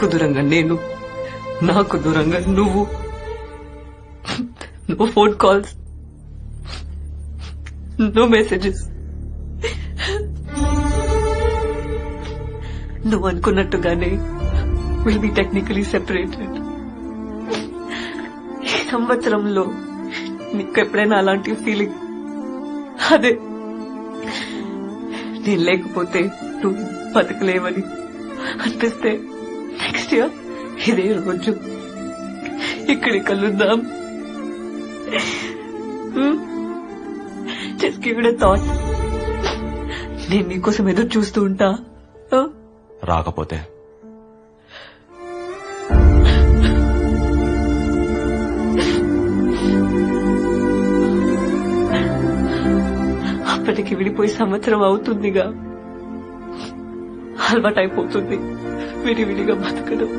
నీకు దూరంగా నేను, నాకు దూరంగా నువ్వు. No phone calls, no messages. నువ్వు అనుకున్నట్టుగానే విల్ బి టెక్నికలీ సెపరేటెడ్. ఈ సంవత్సరంలో నీకు ఎప్పుడైనా అలాంటి ఫీలింగ్? అదే నేను లేకపోతే నువ్వు బతకలేవని అనిపిస్తే నెక్స్ట్ ఇయర్ ఇదే రోజు ఇక్కడి కలుద్దాం. Just give it a thought. నేను నీకోసం ఎదురు చూస్తూ ఉంటా. రాకపోతే అప్పటికి విడిపోయి సంవత్సరం అవుతుందిగా. అలవాటైపోతుంది విడివిడిగా బతకడం.